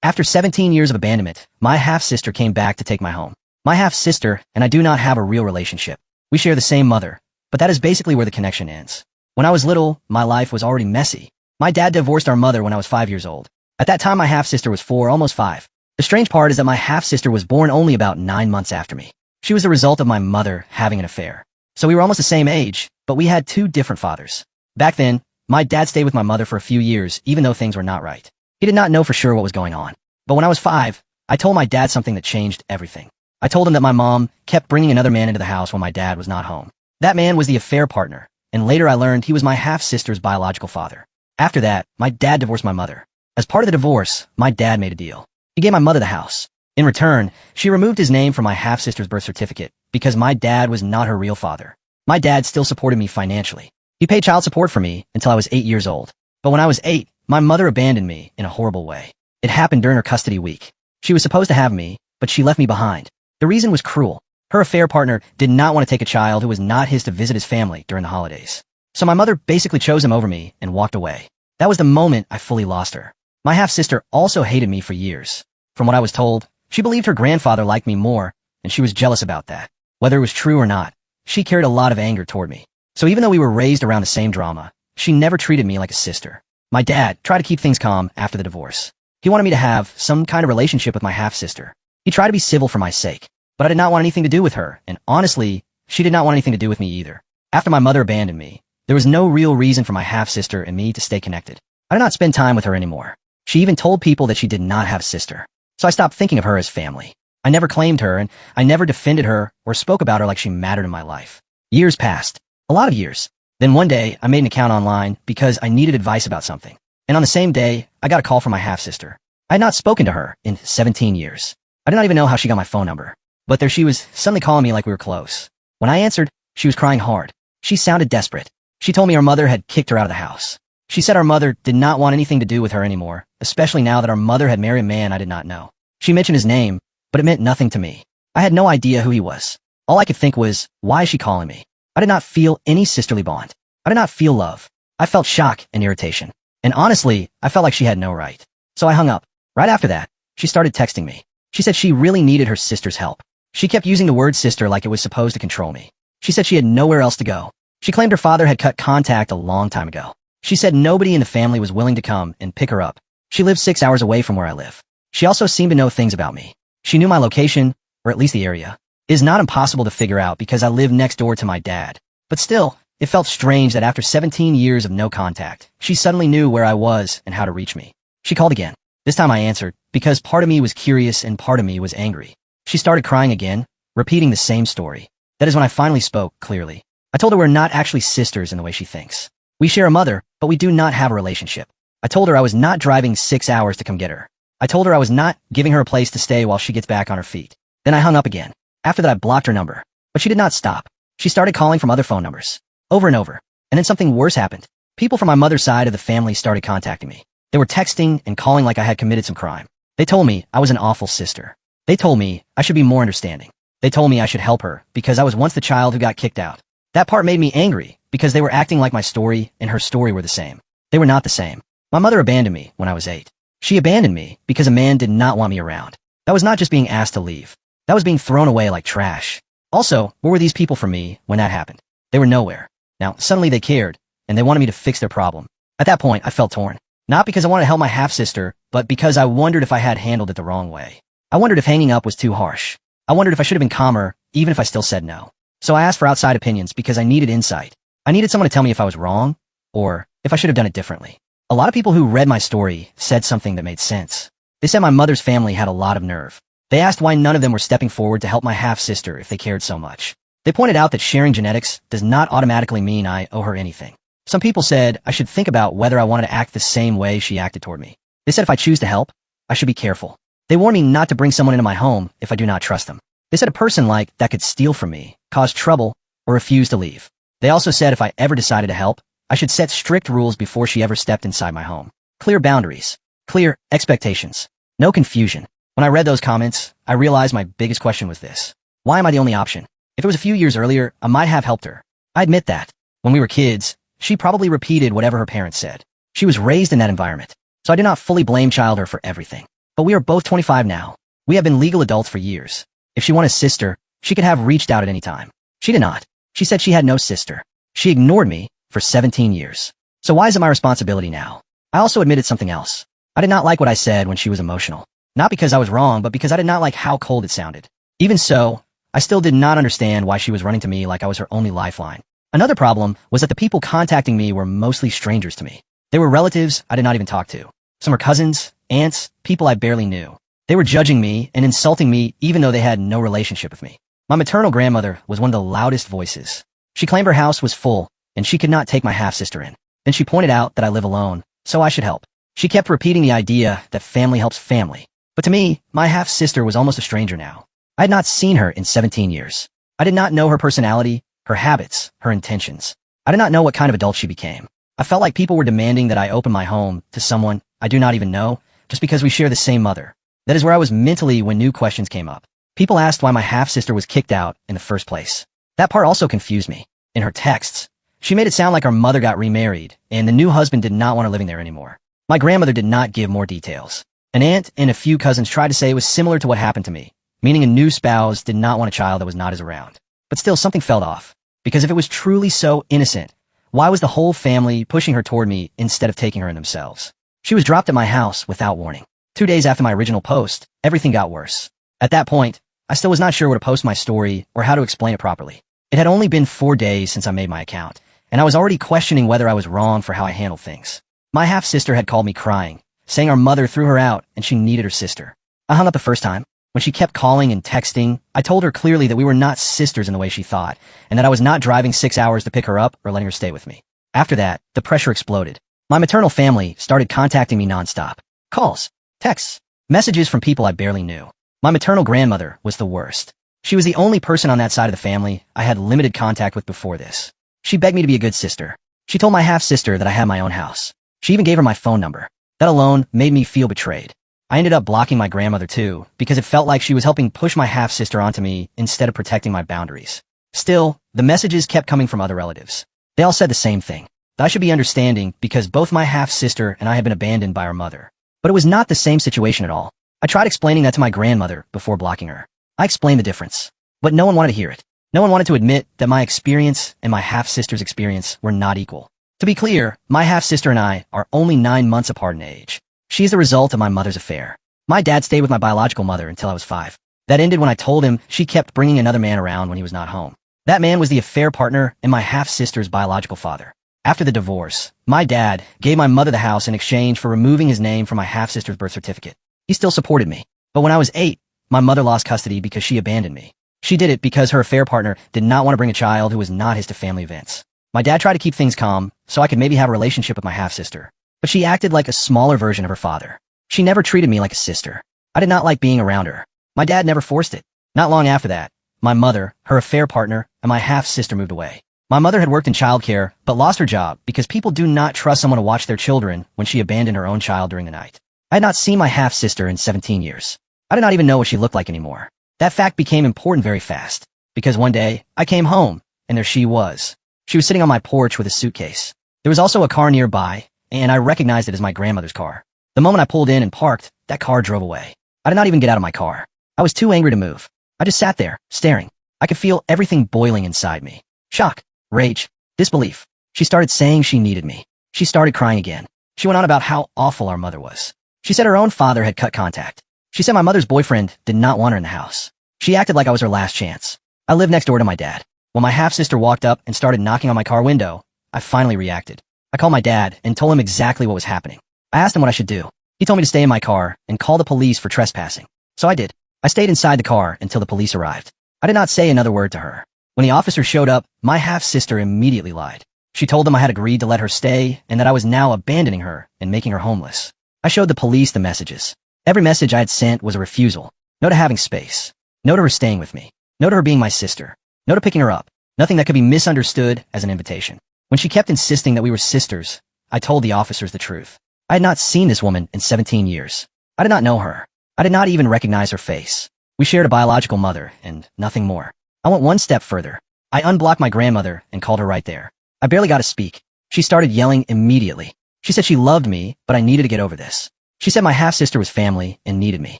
After 17 years of abandonment, my half-sister came back to take my home. My half-sister and I do not have a real relationship. We share the same mother, but that is basically where the connection ends. When I was little, my life was already messy. My dad divorced our mother when I was 5 years old. At that time, my half-sister was 4, almost 5. The strange part is that my half-sister was born only about 9 months after me. She was the result of my mother having an affair. So we were almost the same age, but we had 2 different fathers. Back then, my dad stayed with my mother for a few years, even though things were not right. He did not know for sure what was going on. But when I was 5, I told my dad something that changed everything. I told him that my mom kept bringing another man into the house when my dad was not home. That man was the affair partner, and later I learned he was my half-sister's biological father. After that, my dad divorced my mother. As part of the divorce, my dad made a deal. He gave my mother the house. In return, she removed his name from my half-sister's birth certificate because my dad was not her real father. My dad still supported me financially. He paid child support for me until I was 8 years old. But when I was 8, my mother abandoned me in a horrible way. It happened during her custody week. She was supposed to have me, but she left me behind. The reason was cruel. Her affair partner did not want to take a child who was not his to visit his family during the holidays. So my mother basically chose him over me and walked away. That was the moment I fully lost her. My half-sister also hated me for years. From what I was told, she believed her grandfather liked me more, and she was jealous about that. Whether it was true or not, she carried a lot of anger toward me. So even though we were raised around the same drama, she never treated me like a sister. My dad tried to keep things calm after the divorce. He wanted me to have some kind of relationship with my half-sister. He tried to be civil for my sake, but I did not want anything to do with her, and honestly, she did not want anything to do with me either. After my mother abandoned me, there was no real reason for my half-sister and me to stay connected. I did not spend time with her anymore. She even told people that she did not have a sister. So I stopped thinking of her as family. I never claimed her, and I never defended her or spoke about her like she mattered in my life. Years passed. A lot of years. Then one day, I made an account online because I needed advice about something. And on the same day, I got a call from my half-sister. I had not spoken to her in 17 years. I did not even know how she got my phone number. But there she was, suddenly calling me like we were close. When I answered, she was crying hard. She sounded desperate. She told me her mother had kicked her out of the house. She said our mother did not want anything to do with her anymore, especially now that our mother had married a man I did not know. She mentioned his name, but it meant nothing to me. I had no idea who he was. All I could think was, why is she calling me? I did not feel any sisterly bond. I did not feel love. I felt shock and irritation. And honestly, I felt like she had no right. So I hung up. Right after that, she started texting me. She said she really needed her sister's help. She kept using the word sister like it was supposed to control me. She said she had nowhere else to go. She claimed her father had cut contact a long time ago. She said nobody in the family was willing to come and pick her up. She lived 6 hours away from where I live. She also seemed to know things about me. She knew my location, or at least the area. It is not impossible to figure out because I live next door to my dad. But still, it felt strange that after 17 years of no contact, she suddenly knew where I was and how to reach me. She called again. This time I answered, because part of me was curious and part of me was angry. She started crying again, repeating the same story. That is when I finally spoke clearly. I told her we're not actually sisters in the way she thinks. We share a mother, but we do not have a relationship. I told her I was not driving 6 hours to come get her. I told her I was not giving her a place to stay while she gets back on her feet. Then I hung up again. After that I blocked her number. But she did not stop. She started calling from other phone numbers. Over and over. And then something worse happened. People from my mother's side of the family started contacting me. They were texting and calling like I had committed some crime. They told me I was an awful sister. They told me I should be more understanding. They told me I should help her because I was once the child who got kicked out. That part made me angry because they were acting like my story and her story were the same. They were not the same. My mother abandoned me when I was 8. She abandoned me because a man did not want me around. That was not just being asked to leave. That was being thrown away like trash. Also, where were these people for me when that happened? They were nowhere. Now, suddenly they cared, and they wanted me to fix their problem. At that point, I felt torn. Not because I wanted to help my half-sister, but because I wondered if I had handled it the wrong way. I wondered if hanging up was too harsh. I wondered if I should have been calmer, even if I still said no. So I asked for outside opinions because I needed insight. I needed someone to tell me if I was wrong, or if I should have done it differently. A lot of people who read my story said something that made sense. They said my mother's family had a lot of nerve. They asked why none of them were stepping forward to help my half-sister if they cared so much. They pointed out that sharing genetics does not automatically mean I owe her anything. Some people said I should think about whether I wanted to act the same way she acted toward me. They said if I choose to help, I should be careful. They warned me not to bring someone into my home if I do not trust them. They said a person like that could steal from me, cause trouble, or refuse to leave. They also said if I ever decided to help, I should set strict rules before she ever stepped inside my home. Clear boundaries. Clear expectations. No confusion. When I read those comments, I realized my biggest question was this. Why am I the only option? If it was a few years earlier, I might have helped her. I admit that. When we were kids, she probably repeated whatever her parents said. She was raised in that environment. So I do not fully blame childhood for everything. But we are both 25 now. We have been legal adults for years. If she wanted a sister, she could have reached out at any time. She did not. She said she had no sister. She ignored me for 17 years. So why is it my responsibility now? I also admitted something else. I did not like what I said when she was emotional. Not because I was wrong, but because I did not like how cold it sounded. Even so, I still did not understand why she was running to me like I was her only lifeline. Another problem was that the people contacting me were mostly strangers to me. They were relatives I did not even talk to. Some were cousins, aunts, people I barely knew. They were judging me and insulting me even though they had no relationship with me. My maternal grandmother was one of the loudest voices. She claimed her house was full and she could not take my half-sister in. Then she pointed out that I live alone, so I should help. She kept repeating the idea that family helps family. But to me, my half-sister was almost a stranger now. I had not seen her in 17 years. I did not know her personality, her habits, her intentions. I did not know what kind of adult she became. I felt like people were demanding that I open my home to someone I do not even know just because we share the same mother. That is where I was mentally when new questions came up. People asked why my half-sister was kicked out in the first place. That part also confused me. In her texts, she made it sound like her mother got remarried and the new husband did not want her living there anymore. My grandmother did not give more details. An aunt and a few cousins tried to say it was similar to what happened to me, meaning a new spouse did not want a child that was not as around. But still, something felt off. Because if it was truly so innocent, why was the whole family pushing her toward me instead of taking her in themselves? She was dropped at my house without warning. 2 days after my original post, everything got worse. At that point, I still was not sure where to post my story or how to explain it properly. It had only been 4 days since I made my account, and I was already questioning whether I was wrong for how I handled things. My half-sister had called me crying, saying our mother threw her out and she needed her sister. I hung up the first time. When she kept calling and texting, I told her clearly that we were not sisters in the way she thought, and that I was not driving 6 hours to pick her up or letting her stay with me. After that, the pressure exploded. My maternal family started contacting me nonstop. Calls, texts, messages from people I barely knew. My maternal grandmother was the worst. She was the only person on that side of the family I had limited contact with before this. She begged me to be a good sister. She told my half-sister that I had my own house. She even gave her my phone number. That alone made me feel betrayed. I ended up blocking my grandmother too, because it felt like she was helping push my half-sister onto me instead of protecting my boundaries. Still, the messages kept coming from other relatives. They all said the same thing, that I should be understanding because both my half-sister and I had been abandoned by our mother. But it was not the same situation at all. I tried explaining that to my grandmother before blocking her. I explained the difference, but no one wanted to hear it. No one wanted to admit that my experience and my half-sister's experience were not equal. To be clear, my half-sister and I are only 9 months apart in age. She is the result of my mother's affair. My dad stayed with my biological mother until I was 5. That ended when I told him she kept bringing another man around when he was not home. That man was the affair partner and my half-sister's biological father. After the divorce, my dad gave my mother the house in exchange for removing his name from my half-sister's birth certificate. He still supported me. But when I was 8, my mother lost custody because she abandoned me. She did it because her affair partner did not want to bring a child who was not his to family events. My dad tried to keep things calm so I could maybe have a relationship with my half-sister. But she acted like a smaller version of her father. She never treated me like a sister. I did not like being around her. My dad never forced it. Not long after that, my mother, her affair partner, and my half-sister moved away. My mother had worked in childcare, but lost her job because people do not trust someone to watch their children when she abandoned her own child during the night. I had not seen my half-sister in 17 years. I did not even know what she looked like anymore. That fact became important very fast, because one day, I came home, and there she was. She was sitting on my porch with a suitcase. There was also a car nearby, and I recognized it as my grandmother's car. The moment I pulled in and parked, that car drove away. I did not even get out of my car. I was too angry to move. I just sat there, staring. I could feel everything boiling inside me. Shock, rage, disbelief. She started saying she needed me. She started crying again. She went on about how awful our mother was. She said her own father had cut contact. She said my mother's boyfriend did not want her in the house. She acted like I was her last chance. I lived next door to my dad. When my half-sister walked up and started knocking on my car window, I finally reacted. I called my dad and told him exactly what was happening. I asked him what I should do. He told me to stay in my car and call the police for trespassing. So I did. I stayed inside the car until the police arrived. I did not say another word to her. When the officers showed up, my half-sister immediately lied. She told them I had agreed to let her stay and that I was now abandoning her and making her homeless. I showed the police the messages. Every message I had sent was a refusal. No to having space. No to her staying with me. No to her being my sister. No to picking her up. Nothing that could be misunderstood as an invitation. When she kept insisting that we were sisters, I told the officers the truth. I had not seen this woman in 17 years. I did not know her. I did not even recognize her face. We shared a biological mother and nothing more. I went one step further. I unblocked my grandmother and called her right there. I barely got to speak. She started yelling immediately. She said she loved me, but I needed to get over this. She said my half-sister was family and needed me.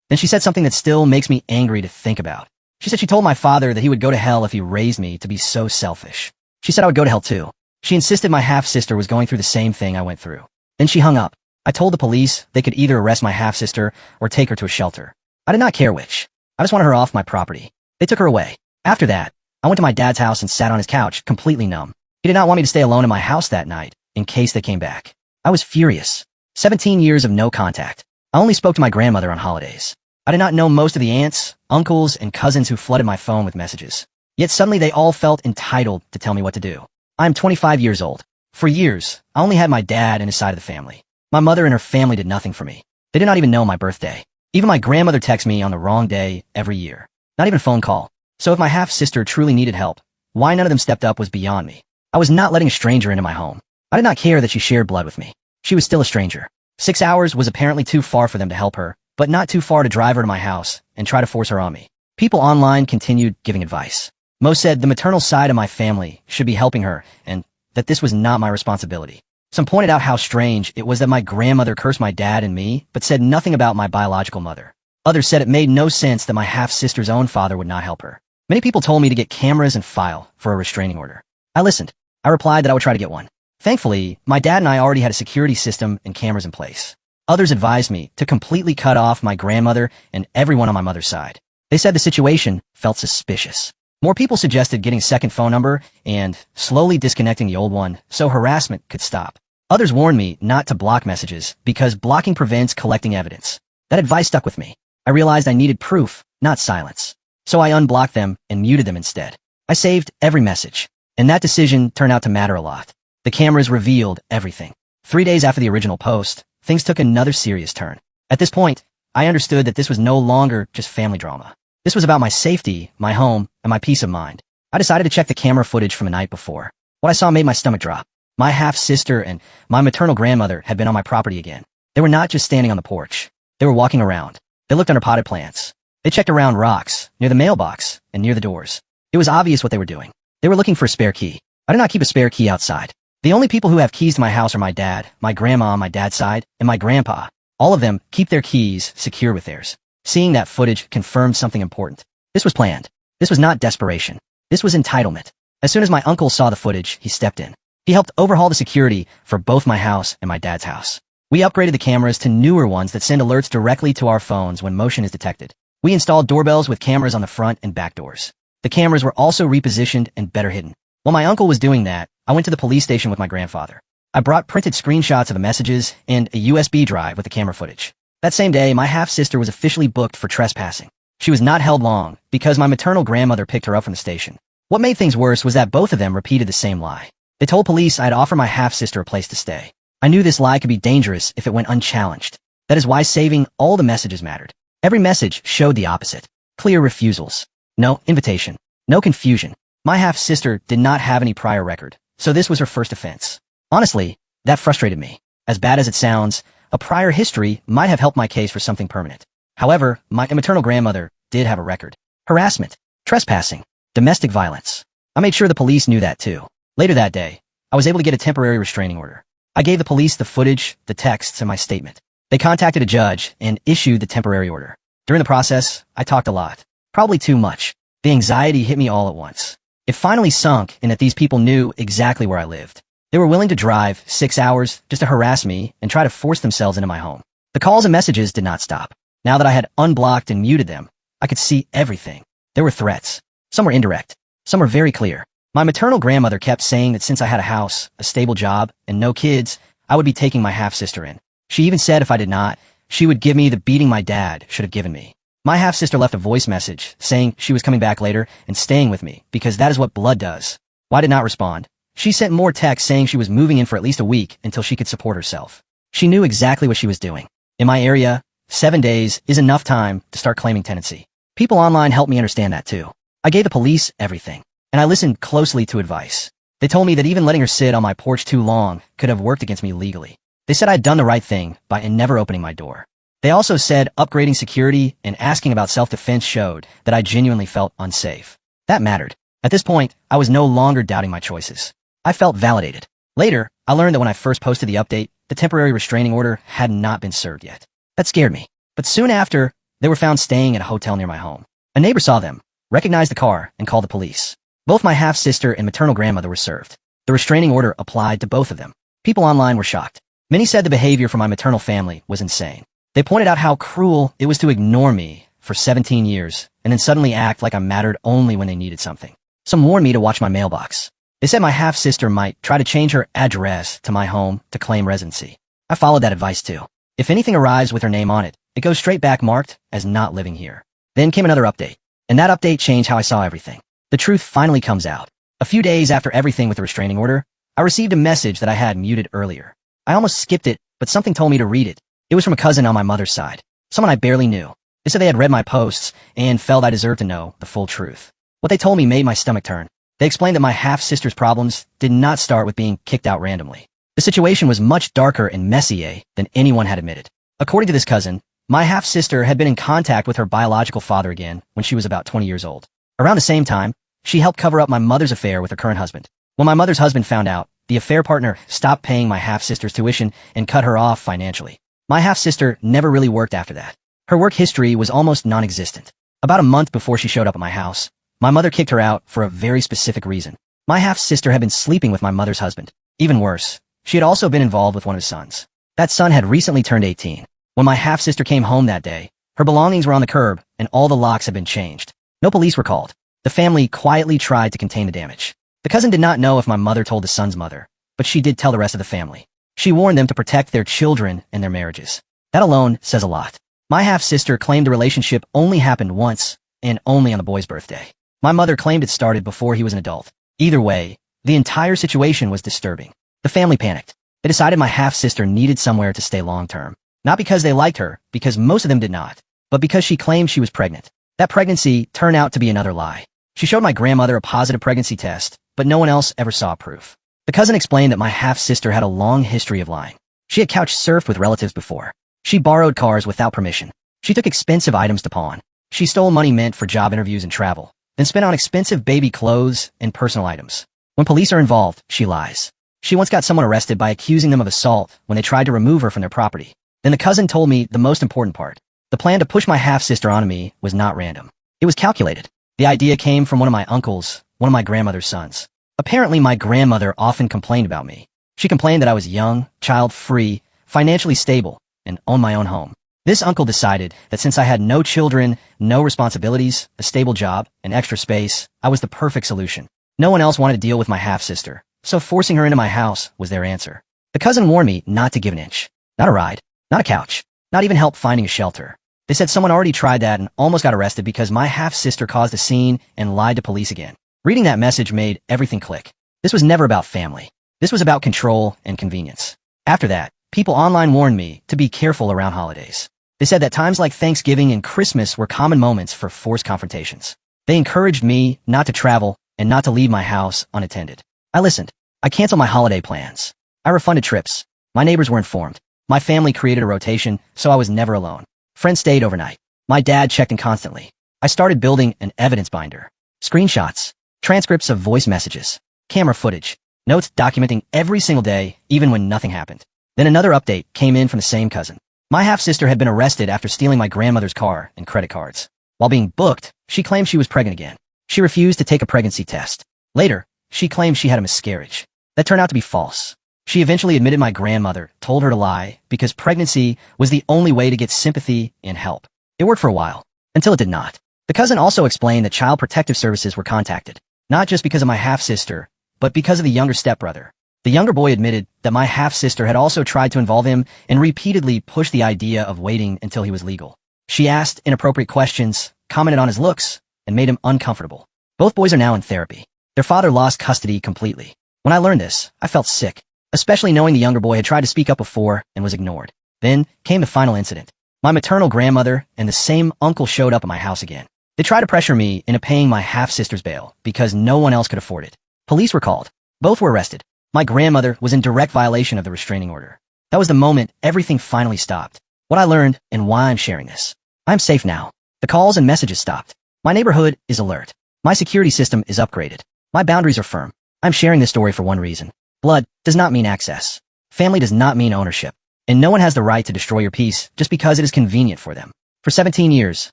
Then she said something that still makes me angry to think about. She said she told my father that he would go to hell if he raised me to be so selfish. She said I would go to hell too. She insisted my half-sister was going through the same thing I went through. Then she hung up. I told the police they could either arrest my half-sister or take her to a shelter. I did not care which. I just wanted her off my property. They took her away. After that, I went to my dad's house and sat on his couch, completely numb. He did not want me to stay alone in my house that night, in case they came back. I was furious. 17 years of no contact. I only spoke to my grandmother on holidays. I did not know most of the aunts, uncles, and cousins who flooded my phone with messages. Yet suddenly they all felt entitled to tell me what to do. I am 25 years old. For years, I only had my dad and his side of the family. My mother and her family did nothing for me. They did not even know my birthday. Even my grandmother texts me on the wrong day every year. Not even a phone call. So if my half-sister truly needed help, why none of them stepped up was beyond me. I was not letting a stranger into my home. I did not care that she shared blood with me. She was still a stranger. 6 hours was apparently too far for them to help her, but not too far to drive her to my house and try to force her on me. People online continued giving advice. Most said the maternal side of my family should be helping her and that this was not my responsibility. Some pointed out how strange it was that my grandmother cursed my dad and me, but said nothing about my biological mother. Others said it made no sense that my half-sister's own father would not help her. Many people told me to get cameras and file for a restraining order. I listened. I replied that I would try to get one. Thankfully, my dad and I already had a security system and cameras in place. Others advised me to completely cut off my grandmother and everyone on my mother's side. They said the situation felt suspicious. More people suggested getting a second phone number and slowly disconnecting the old one so harassment could stop. Others warned me not to block messages because blocking prevents collecting evidence. That advice stuck with me. I realized I needed proof, not silence. So I unblocked them and muted them instead. I saved every message, and that decision turned out to matter a lot. The cameras revealed everything. 3 days after the original post, things took another serious turn. At this point, I understood that this was no longer just family drama. This was about my safety, my home, and my peace of mind. I decided to check the camera footage from the night before. What I saw made my stomach drop. My half-sister and my maternal grandmother had been on my property again. They were not just standing on the porch. They were walking around. They looked under potted plants. They checked around rocks, near the mailbox, and near the doors. It was obvious what they were doing. They were looking for a spare key. I did not keep a spare key outside. The only people who have keys to my house are my dad, my grandma on my dad's side, and my grandpa. All of them keep their keys secure with theirs. Seeing that footage confirmed something important. This was planned. This was not desperation. This was entitlement. As soon as my uncle saw the footage, he stepped in. He helped overhaul the security for both my house and my dad's house. We upgraded the cameras to newer ones that send alerts directly to our phones when motion is detected. We installed doorbells with cameras on the front and back doors. The cameras were also repositioned and better hidden. While my uncle was doing that, I went to the police station with my grandfather. I brought printed screenshots of the messages and a USB drive with the camera footage. That same day, my half-sister was officially booked for trespassing. She was not held long because my maternal grandmother picked her up from the station. What made things worse was that both of them repeated the same lie. They told police I'd offer my half-sister a place to stay. I knew this lie could be dangerous if it went unchallenged. That is why saving all the messages mattered. Every message showed the opposite. Clear refusals. No invitation. No confusion. My half-sister did not have any prior record, so this was her first offense. Honestly, that frustrated me. As bad as it sounds, a prior history might have helped my case for something permanent. However, my maternal grandmother did have a record. Harassment, trespassing, domestic violence. I made sure the police knew that too. Later that day, I was able to get a temporary restraining order. I gave the police the footage, the texts, and my statement. They contacted a judge and issued the temporary order. During the process, I talked a lot. Probably too much. The anxiety hit me all at once. It finally sunk in that these people knew exactly where I lived. They were willing to drive 6 hours just to harass me and try to force themselves into my home. The calls and messages did not stop. Now that I had unblocked and muted them, I could see everything. There were threats. Some were indirect. Some were very clear. My maternal grandmother kept saying that since I had a house, a stable job, and no kids, I would be taking my half-sister in. She even said if I did not, she would give me the beating my dad should have given me. My half-sister left a voice message saying she was coming back later and staying with me because that is what blood does. Why did not respond? She sent more texts saying she was moving in for at least a week until she could support herself. She knew exactly what she was doing. In my area, 7 days is enough time to start claiming tenancy. People online helped me understand that too. I gave the police everything, and I listened closely to advice. They told me that even letting her sit on my porch too long could have worked against me legally. They said I'd done the right thing by never opening my door. They also said upgrading security and asking about self-defense showed that I genuinely felt unsafe. That mattered. At this point, I was no longer doubting my choices. I felt validated. Later, I learned that when I first posted the update, the temporary restraining order had not been served yet. That scared me. But soon after, they were found staying at a hotel near my home. A neighbor saw them, recognized the car, and called the police. Both my half-sister and maternal grandmother were served. The restraining order applied to both of them. People online were shocked. Many said the behavior from my maternal family was insane. They pointed out how cruel it was to ignore me for 17 years and then suddenly act like I mattered only when they needed something. Some warned me to watch my mailbox. They said my half-sister might try to change her address to my home to claim residency. I followed that advice too. If anything arrives with her name on it, it goes straight back marked as not living here. Then came another update, and that update changed how I saw everything. The truth finally comes out. A few days after everything with the restraining order, I received a message that I had muted earlier. I almost skipped it, but something told me to read it. It was from a cousin on my mother's side, someone I barely knew. They said they had read my posts and felt I deserved to know the full truth. What they told me made my stomach turn. They explained that my half-sister's problems did not start with being kicked out randomly. The situation was much darker and messier than anyone had admitted. According to this cousin, my half-sister had been in contact with her biological father again when she was about 20 years old. Around the same time, she helped cover up my mother's affair with her current husband. When my mother's husband found out, the affair partner stopped paying my half-sister's tuition and cut her off financially. My half-sister never really worked after that. Her work history was almost non-existent. About a month before she showed up at my house, my mother kicked her out for a very specific reason. My half-sister had been sleeping with my mother's husband. Even worse, she had also been involved with one of his sons. That son had recently turned 18. When my half-sister came home that day, her belongings were on the curb and all the locks had been changed. No police were called. The family quietly tried to contain the damage. The cousin did not know if my mother told the son's mother, but she did tell the rest of the family. She warned them to protect their children and their marriages. That alone says a lot. My half-sister claimed the relationship only happened once and only on the boy's birthday. My mother claimed it started before he was an adult. Either way, the entire situation was disturbing. The family panicked. They decided my half-sister needed somewhere to stay long-term. Not because they liked her, because most of them did not, but because she claimed she was pregnant. That pregnancy turned out to be another lie. She showed my grandmother a positive pregnancy test, but no one else ever saw proof. The cousin explained that my half-sister had a long history of lying. She had couch surfed with relatives before. She borrowed cars without permission. She took expensive items to pawn. She stole money meant for job interviews and travel, then spent on expensive baby clothes and personal items. When police are involved, she lies. She once got someone arrested by accusing them of assault when they tried to remove her from their property. Then the cousin told me the most important part. The plan to push my half-sister onto me was not random. It was calculated. The idea came from one of my uncles, one of my grandmother's sons. Apparently, my grandmother often complained about me. She complained that I was young, child-free, financially stable, and owned my own home. This uncle decided that since I had no children, no responsibilities, a stable job, and extra space, I was the perfect solution. No one else wanted to deal with my half-sister, so forcing her into my house was their answer. The cousin warned me not to give an inch. Not a ride, not a couch, not even help finding a shelter. They said someone already tried that and almost got arrested because my half-sister caused a scene and lied to police again. Reading that message made everything click. This was never about family. This was about control and convenience. After that, people online warned me to be careful around holidays. They said that times like Thanksgiving and Christmas were common moments for forced confrontations. They encouraged me not to travel and not to leave my house unattended. I listened. I canceled my holiday plans. I refunded trips. My neighbors were informed. My family created a rotation, so I was never alone. Friends stayed overnight. My dad checked in constantly. I started building an evidence binder. Screenshots, transcripts of voice messages, camera footage, notes documenting every single day, even when nothing happened. Then another update came in from the same cousin. My half-sister had been arrested after stealing my grandmother's car and credit cards. While being booked, she claimed she was pregnant again. She refused to take a pregnancy test. Later, she claimed she had a miscarriage. That turned out to be false. She eventually admitted my grandmother told her to lie because pregnancy was the only way to get sympathy and help. It worked for a while, until it did not. The cousin also explained that Child Protective Services were contacted, not just because of my half-sister, but because of the younger stepbrother. The younger boy admitted that my half-sister had also tried to involve him and repeatedly pushed the idea of waiting until he was legal. She asked inappropriate questions, commented on his looks, and made him uncomfortable. Both boys are now in therapy. Their father lost custody completely. When I learned this, I felt sick, especially knowing the younger boy had tried to speak up before and was ignored. Then came the final incident. My maternal grandmother and the same uncle showed up at my house again. They tried to pressure me into paying my half-sister's bail because no one else could afford it. Police were called. Both were arrested. My grandmother was in direct violation of the restraining order. That was the moment everything finally stopped. What I learned and why I'm sharing this. I'm safe now. The calls and messages stopped. My neighborhood is alert. My security system is upgraded. My boundaries are firm. I'm sharing this story for one reason. Blood does not mean access. Family does not mean ownership, and no one has the right to destroy your peace just because it is convenient for them. For 17 years,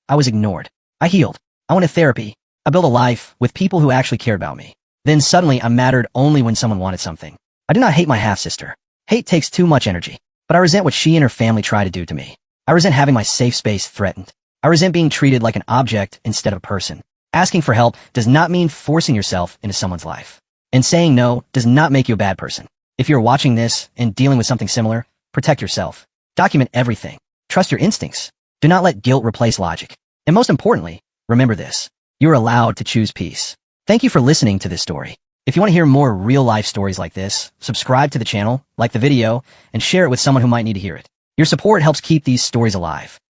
I was ignored. I healed. I went to therapy. I built a life with people who actually cared about me. Then suddenly I mattered only when someone wanted something. I do not hate my half-sister. Hate takes too much energy. But I resent what she and her family try to do to me. I resent having my safe space threatened. I resent being treated like an object instead of a person. Asking for help does not mean forcing yourself into someone's life. And saying no does not make you a bad person. If you're watching this and dealing with something similar, protect yourself. Document everything. Trust your instincts. Do not let guilt replace logic. And most importantly, remember this. You're allowed to choose peace. Thank you for listening to this story. If you want to hear more real-life stories like this, subscribe to the channel, like the video, and share it with someone who might need to hear it. Your support helps keep these stories alive.